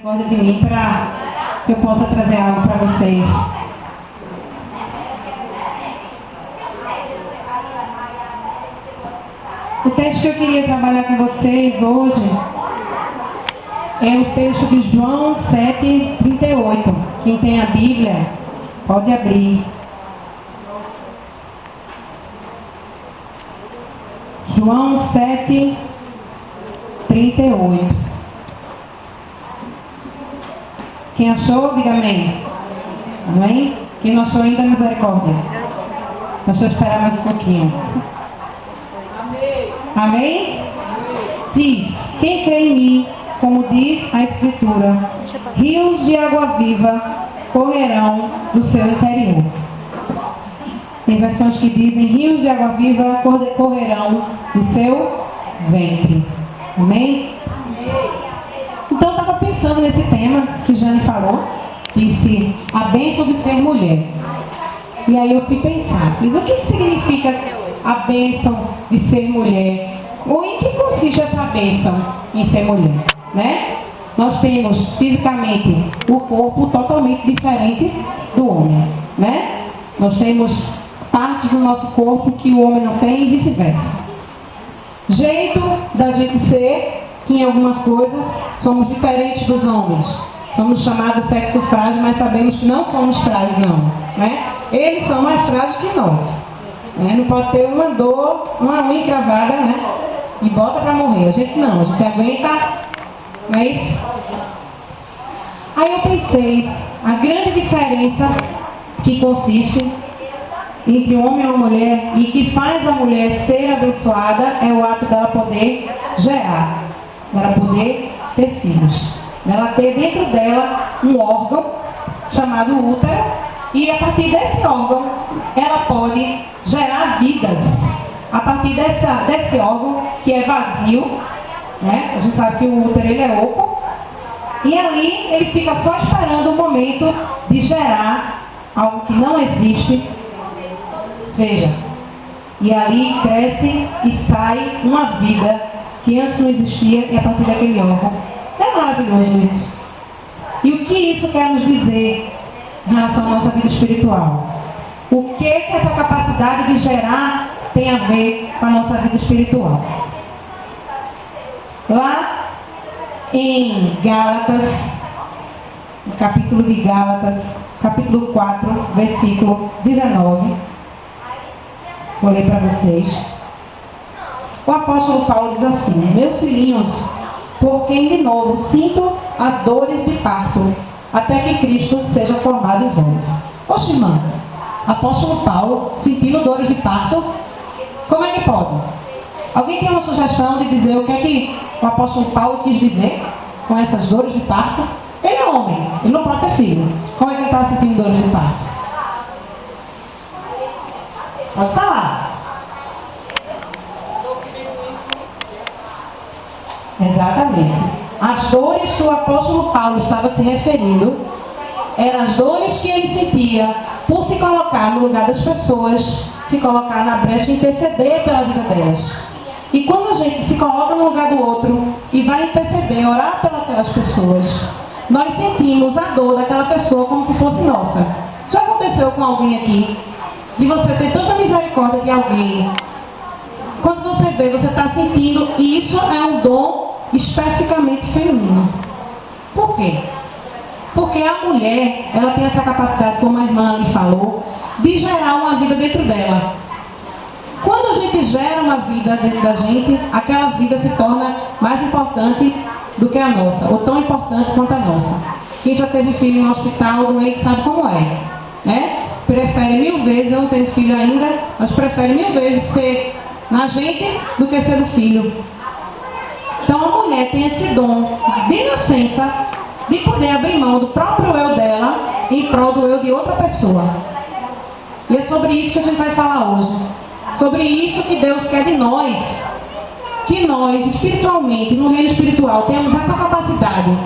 Gosta de mim para que eu possa trazer algo para vocês. O texto que eu queria trabalhar com vocês hoje é o texto de João 7:38. Quem tem a Bíblia, pode abrir. João 7:38. Quem achou, diga amém. Amém? Quem não achou ainda, misericórdia. Deixa eu esperar mais um pouquinho. Amém? Diz: quem crê em mim, como diz a Escritura, rios de água viva correrão do seu interior. Tem versões que dizem: rios de água viva correrão do seu ventre. Amém? Então eu estava pensando nesse tema que Jane falou, disse a bênção de ser mulher. E aí eu fui pensar, mas o que significa a bênção de ser mulher? Ou em que consiste essa bênção em ser mulher? Né? Nós temos fisicamente o corpo totalmente diferente do homem. Né? Nós temos partes do nosso corpo que o homem não tem e vice-versa. Jeito da gente ser, que em algumas coisas somos diferentes dos homens. Somos chamados de sexo frágil, mas sabemos que não somos frágeis, não. Né? Eles são mais frágeis que nós. Né? Não pode ter uma dor, uma unha encravada, né? E bota para morrer. A gente não, a gente aguenta. Não é isso? Aí eu pensei, a grande diferença que consiste entre um homem e uma mulher e que faz a mulher ser abençoada é o ato dela poder gerar, dela poder ter filhos, dela ter dentro dela um órgão chamado útero, e a partir desse órgão ela pode gerar vidas. A partir desse órgão que é vazio, né? A gente sabe que o útero ele é oco, e ali ele fica só esperando o momento de gerar algo que não existe. Veja, e ali cresce e sai uma vida que antes não existia, e a partir daquele órgão. É maravilhoso isso. E o que isso quer nos dizer em relação à nossa vida espiritual? O que essa capacidade de gerar tem a ver com a nossa vida espiritual? Lá em Gálatas, no capítulo de Gálatas, capítulo 4, versículo 19, vou ler para vocês. O apóstolo Paulo diz assim: meus filhinhos, por quem de novo sinto as dores de parto, até que Cristo seja formado em vós. Oxe, irmã, apóstolo Paulo sentindo dores de parto? Como é que pode? Alguém tem uma sugestão de dizer o que é que o apóstolo Paulo quis dizer com essas dores de parto? Ele é homem, ele não pode ter filho. Como é que ele está sentindo dores de parto? Pode falar. Exatamente. As dores que o apóstolo Paulo estava se referindo eram as dores que ele sentia por se colocar no lugar das pessoas, se colocar na brecha e interceder pela vida delas. E quando a gente se coloca no lugar do outro e vai interceder, orar pelas pessoas, nós sentimos a dor daquela pessoa como se fosse nossa. Já aconteceu com alguém aqui? E você tem tanta misericórdia de alguém, quando você vê, você está sentindo, e isso é um dom especificamente feminino. Por quê? Porque a mulher, ela tem essa capacidade, como a irmã ali falou, de gerar uma vida dentro dela. Quando a gente gera uma vida dentro da gente, aquela vida se torna mais importante do que a nossa, ou tão importante quanto a nossa. Quem já teve filho no hospital, doente, sabe como é, né? Prefere 1000 vezes, eu não tenho filho ainda, mas prefere 1000 vezes ser na gente do que ser o filho. Então a mulher tem esse dom de nascença de poder abrir mão do próprio eu dela em prol do eu de outra pessoa. E é sobre isso que a gente vai falar hoje. Sobre isso que Deus quer de nós. Que nós, espiritualmente, no reino espiritual, temos essa capacidade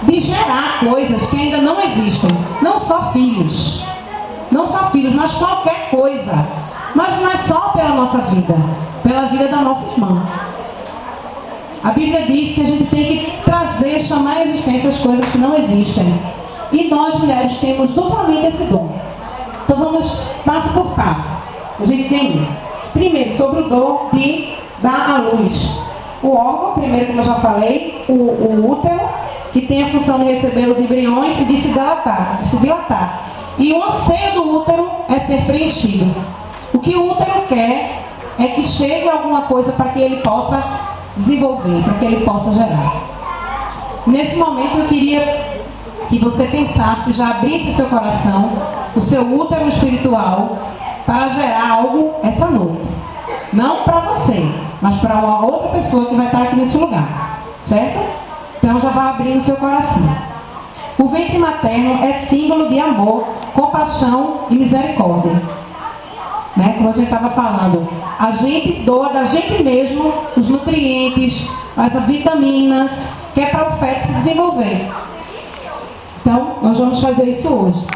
de gerar coisas que ainda não existem. Não só filhos. Não só filhos, mas qualquer coisa. Mas não é só pela nossa vida. Pela vida da nossa irmã. A Bíblia diz que a gente tem que trazer, chamar à existência as coisas que não existem. E nós, mulheres, temos duplamente esse dom. Então vamos passo por passo. A gente tem, primeiro, sobre o dom de dar à luz. O órgão, primeiro, como eu já falei, o útero, que tem a função de receber os embriões e de se dilatar. E o anseio do útero é ser preenchido. O que o útero quer é que chegue alguma coisa para que ele possa desenvolver, para que ele possa gerar. Nesse momento eu queria que você pensasse, já abrisse o seu coração, o seu útero espiritual, para gerar algo essa noite. Não para você, mas para uma outra pessoa que vai estar aqui nesse lugar. Certo? Então já vai abrir o seu coração. O ventre materno é símbolo de amor, compaixão e misericórdia. Né? Como a gente estava falando, a gente doa da gente mesmo os nutrientes, as vitaminas, que é para o feto se desenvolver. Então, nós vamos fazer isso hoje.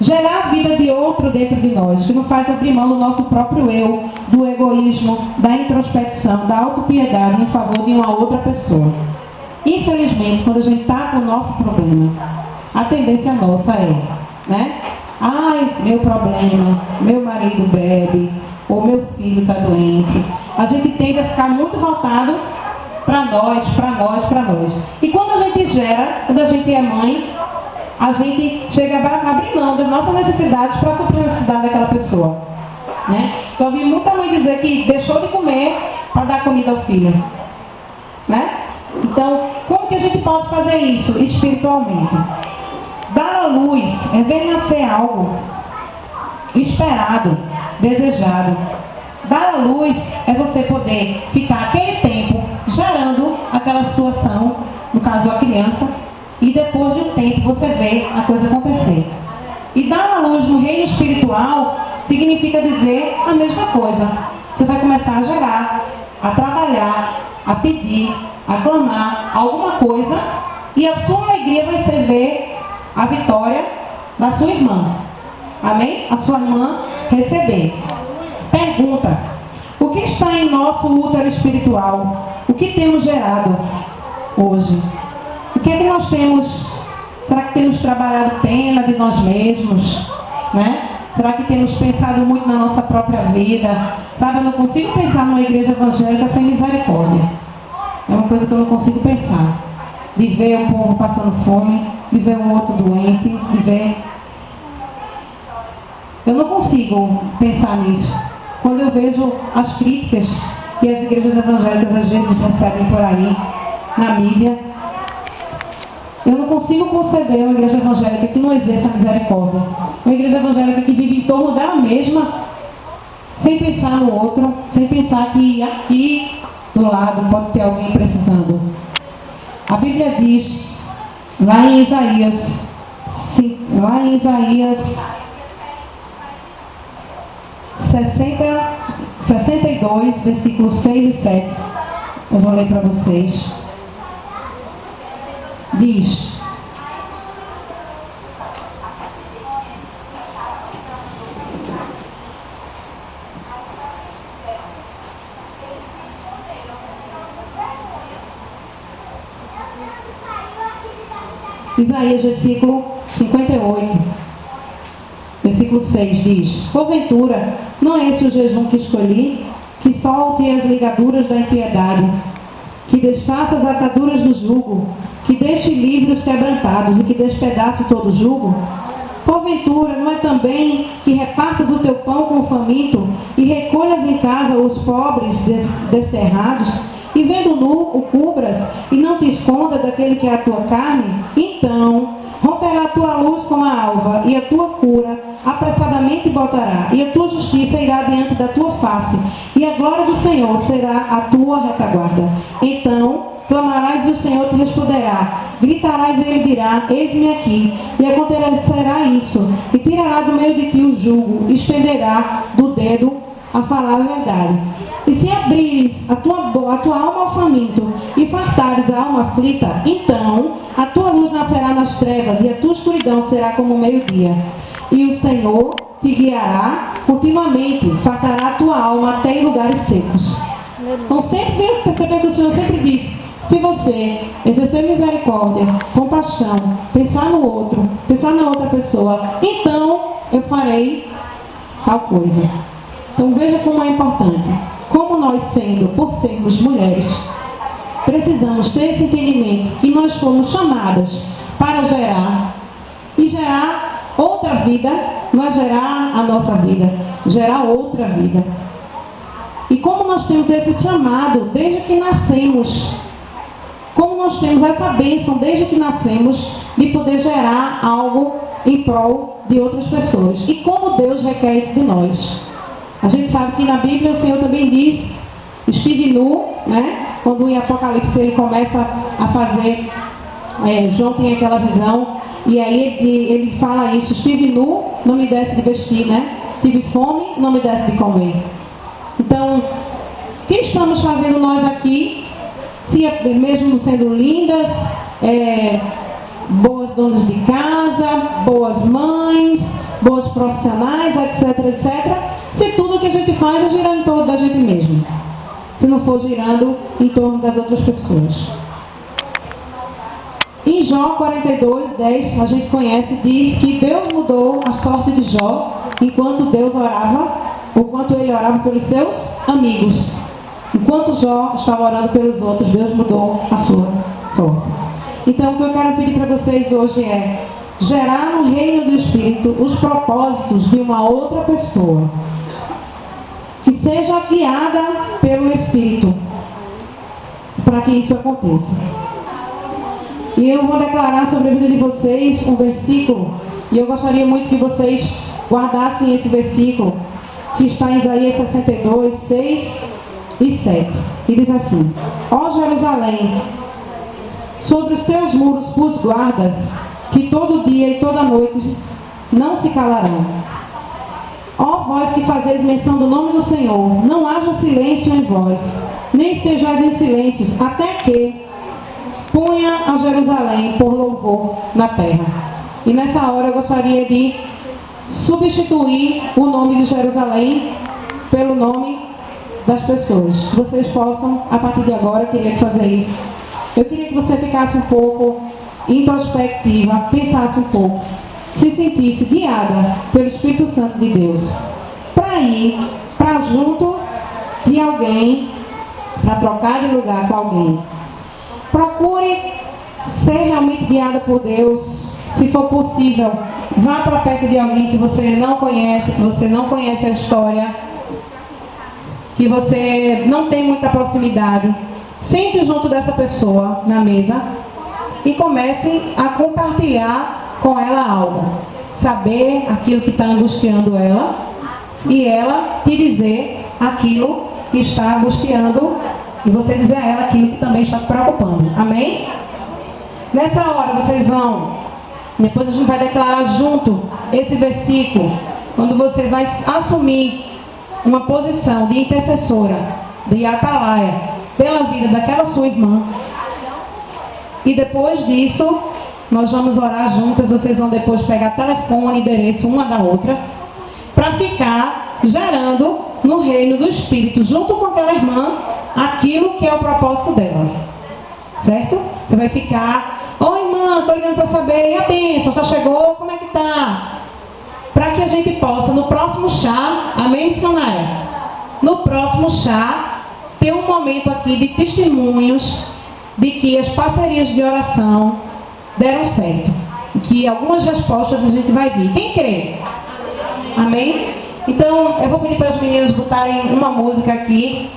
Gerar a vida de outro dentro de nós, que não faz abrir mão do nosso próprio eu, do egoísmo, da introspecção, da autopiedade em favor de uma outra pessoa. Infelizmente, quando a gente está com o nosso problema, a tendência nossa é, né? Ai, meu problema, meu marido bebe, ou meu filho está doente. A gente tende a ficar muito voltado para nós. E quando a gente gera, quando a gente é mãe, a gente chega a abrir mão das nossas necessidades para suprir a necessidade daquela pessoa. Né? Já ouvi muita mãe dizer que deixou de comer para dar comida ao filho. Né? Então, como que a gente pode fazer isso espiritualmente? Dar à luz é ver nascer algo esperado, desejado. Dar à luz é você poder ficar aquele tempo gerando aquela situação, no caso a criança, e depois de um tempo você vê a coisa acontecer. E dar à luz no reino espiritual significa dizer a mesma coisa. Você vai começar a gerar, a trabalhar, a pedir, a clamar alguma coisa, e a sua alegria vai ser ver a vitória da sua irmã. Amém? A sua irmã receber. Pergunta: o que está em nosso útero espiritual? O que temos gerado hoje? O que é que nós temos? Será que temos trabalhado pena de nós mesmos? Né? Será que temos pensado muito na nossa própria vida? Sabe, eu não consigo pensar numa igreja evangélica sem misericórdia. É uma coisa que eu não consigo pensar. De ver o povo passando fome, de ver um outro doente, de ver... Eu não consigo pensar nisso. Quando eu vejo as críticas que as igrejas evangélicas às vezes recebem por aí, na mídia, eu não consigo conceber uma igreja evangélica que não exerça a misericórdia. Uma igreja evangélica que vive em torno dela mesma, sem pensar no outro, sem pensar que aqui do lado pode ter alguém precisando. A Bíblia diz, lá em Isaías 62, versículos 6 e 7, eu vou ler para vocês. Diz: Isaías, versículo 58, versículo 6 diz: porventura, não é esse o jejum que escolhi, que solte as ligaduras da impiedade, que desfaça as ataduras do jugo, que deixe livre os quebrantados e que despedace todo o jugo? Porventura, não é também que repartas o teu pão com o faminto e recolhas em casa os pobres desterrados, e vendo nu o cubras e não te escondas daquele que é a tua carne? Então romperá a tua luz como a alva, e a tua cura apressadamente botará, e a tua justiça irá diante da tua face, e a glória do Senhor será a tua retaguarda. Então clamarás e o Senhor te responderá, gritarás e ele dirá, eis-me aqui, e acontecerá isso, e tirará do meio de ti o jugo, e estenderá do dedo a falar a verdade. E se abrires a tua alma ao faminto, e fartares a alma aflita, então a tua luz nascerá nas trevas, e a tua escuridão será como o meio-dia. E o Senhor te guiará continuamente, fartará a tua alma até em lugares secos. Então sempre perceber que o Senhor sempre diz: se você exercer misericórdia, compaixão, pensar no outro, pensar na outra pessoa, então eu farei tal coisa. Então veja como é importante. Como nós por sermos mulheres, precisamos ter esse entendimento que nós fomos chamadas para gerar. E gerar outra vida não é gerar a nossa vida, gerar outra vida. E como nós temos esse chamado desde que nascemos, como nós temos essa bênção desde que nascemos de poder gerar algo em prol de outras pessoas. E como Deus requer isso de nós. A gente sabe que na Bíblia o Senhor também diz: estive nu, né? Quando em Apocalipse ele começa a fazer, João tem aquela visão, e aí ele fala isso: estive nu, não me desse de vestir, né? Tive fome, não me desse de comer. Então, o que estamos fazendo nós aqui, se mesmo sendo lindas, boas donas de casa, boas mães, boas profissionais, etc, etc, se tudo que a gente faz é girar em torno da gente mesmo, se não for girando em torno das outras pessoas. Em Jó 42:10, a gente conhece, diz que Deus mudou a sorte de Jó enquanto Deus orava, ou quanto ele orava pelos seus amigos. Enquanto Jó estava orando pelos outros, Deus mudou a sua sorte. Então, o que eu quero pedir para vocês hoje é gerar no reino do Espírito os propósitos de uma outra pessoa, que seja guiada pelo Espírito, para que isso aconteça. E eu vou declarar sobre a vida de vocês um versículo, e eu gostaria muito que vocês guardassem esse versículo, que está em Isaías 62, 6 e 7. E diz assim: ó Jerusalém, sobre os teus muros pus guardas, que todo dia e toda noite não se calarão. Ó vós que fazeis menção do nome do Senhor, não haja silêncio em vós, nem estejais em silêncios, até que ponha a Jerusalém por louvor na terra. E nessa hora eu gostaria de substituir o nome de Jerusalém pelo nome das pessoas. Que vocês possam, a partir de agora, querer fazer isso. Eu queria que você ficasse um pouco introspectiva, pensasse um pouco, se sentisse guiada pelo Espírito Santo de Deus, para ir para junto de alguém, para trocar de lugar com alguém. Procure ser realmente guiada por Deus. Se for possível, vá para perto de alguém que você não conhece, que você não conhece a história, que você não tem muita proximidade. Sente junto dessa pessoa na mesa e comece a compartilhar com ela algo. Saber aquilo que está angustiando ela e ela te dizer aquilo que está angustiando e você dizer a ela aquilo que também está te preocupando. Amém? Nessa hora vocês vão, depois a gente vai declarar junto esse versículo, quando você vai assumir uma posição de intercessora, de atalaia, pela vida daquela sua irmã. E depois disso, nós vamos orar juntas. Vocês vão depois pegar telefone, endereço uma da outra, para ficar gerando no reino do Espírito, junto com aquela irmã, aquilo que é o propósito dela. Certo? Você vai ficar: oi irmã, estou ligando para saber, e a bênção, já chegou? Como é que tá? Para que a gente possa, no próximo chá, amém, missionária? No próximo chá, ter um momento aqui de testemunhos de que as parcerias de oração deram certo. Que algumas respostas a gente vai vir. Quem crê? Amém? Então, eu vou pedir para os meninos botarem uma música aqui.